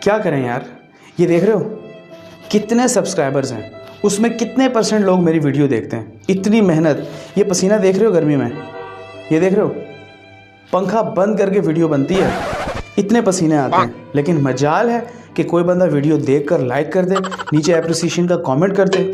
क्या करें यार, ये देख रहे हो कितने सब्सक्राइबर्स हैं, उसमें कितने % लोग मेरी वीडियो देखते हैं। इतनी मेहनत, ये पसीना देख रहे हो गर्मी में, ये देख रहे हो पंखा बंद करके वीडियो बनती है, इतने पसीने आते हैं। लेकिन मजाल है कि कोई बंदा वीडियो देखकर लाइक कर दे, नीचे एप्रिसिएशन का कमेंट कर दे।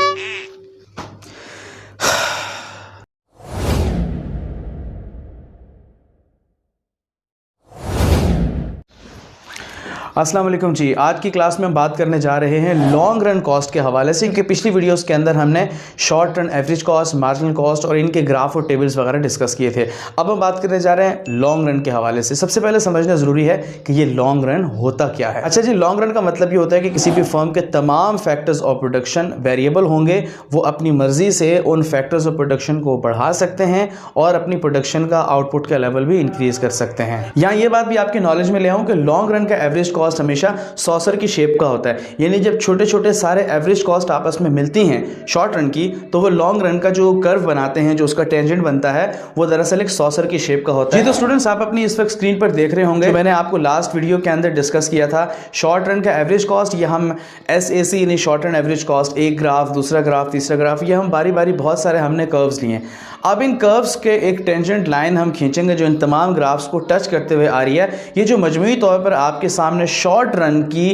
अस्सलाम वालेकुम जी। आज की क्लास में हम बात करने जा रहे हैं लॉन्ग रन कॉस्ट के हवाले से, क्योंकि पिछली वीडियोस के अंदर हमने short run average cost, marginal cost और इनके ग्राफ और टेबल्स वगैरह डिस्कस किए थे। अब हम बात करने जा रहे हैं लॉन्ग रन के हवाले से। सबसे पहले समझना ज़रूरी है कि ये लॉन्ग रन होता क्या है। अच्छा जी, लॉन्ग रन का मतलब ये होता है कि किसी भी फर्म के तमाम फैक्टर्स ऑफ प्रोडक्शन वेरिएबल होंगे, वो अपनी मर्जी से उन फैक्टर्स ऑफ प्रोडक्शन को बढ़ा सकते हैं और अपनी प्रोडक्शन का आउटपुट का लेवल भी इंक्रीज कर सकते हैं। यहाँ ये बात भी आपकी नॉलेज में ले आऊँ कि लॉन्ग रन का एवरेज कॉस्ट हमेशा सॉसर की शेप का होता है, यानी जब छोटे छोटे सारे एवरेज कॉस्ट आपस में मिलती हैं शॉर्ट रन की, तो वो लॉन्ग रन का जो कर्व बनाते हैं, जो उसका टेंजेंट बनता है, वो दरअसल एक सॉसर की शेप का होता है। जी तो स्टूडेंट्स, आप अपनी इस वक्त स्क्रीन पर देख रहे होंगे, तो मैंने आपको लास्ट वीडियो के अंदर डिस्कस किया था शॉर्ट रन का एवरेज कॉस्ट। ये हम SAC यानी शॉर्ट रन एवरेज कॉस्ट, एक ग्राफ, दूसरा ग्राफ, तीसरा ग्राफ, ये हम बारी बारी बहुत सारे हमने कर्व्स लिए। अब इन कर्व्स के एक टेंजेंट लाइन हम खींचेंगे जो इन तमाम ग्राफ्स को टच करते हुए आ रही है। ये जो मजमूई तौर पर आपके सामने शॉर्ट रन की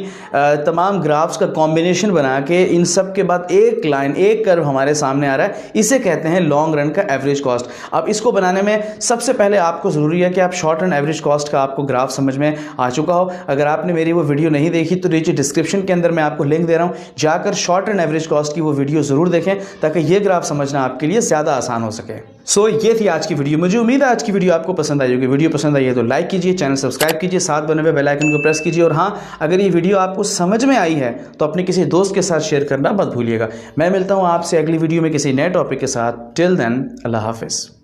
तमाम ग्राफ्स का कॉम्बिनेशन बना के इन सब के बाद एक लाइन, एक कर्व हमारे सामने आ रहा है, इसे कहते हैं लॉन्ग रन का एवरेज कॉस्ट। अब इसको बनाने में सबसे पहले आपको ज़रूरी है कि आप शॉर्ट रन एवरेज कॉस्ट का आपको ग्राफ समझ में आ चुका हो। अगर आपने मेरी वो वीडियो नहीं देखी तो नीचे डिस्क्रिप्शन के अंदर मैं आपको लिंक दे रहा हूँ, जाकर शॉर्ट रन एवरेज कॉस्ट की वो वीडियो ज़रूर देखें ताकि ये ग्राफ समझना आपके लिए ज़्यादा आसान हो सके। सो ये थी आज की वीडियो। मुझे उम्मीद है आज की वीडियो आपको पसंद आई होगी। वीडियो पसंद आई है तो लाइक कीजिए, चैनल सब्सक्राइब कीजिए, साथ बने हुए बेल आइकन को प्रेस कीजिए। और हाँ, अगर ये वीडियो आपको समझ में आई है तो अपने किसी दोस्त के साथ शेयर करना मत भूलिएगा। मैं मिलता हूँ आपसे अगली वीडियो में किसी नए टॉपिक के साथ। टिल देन, अल्लाह हाफिज़।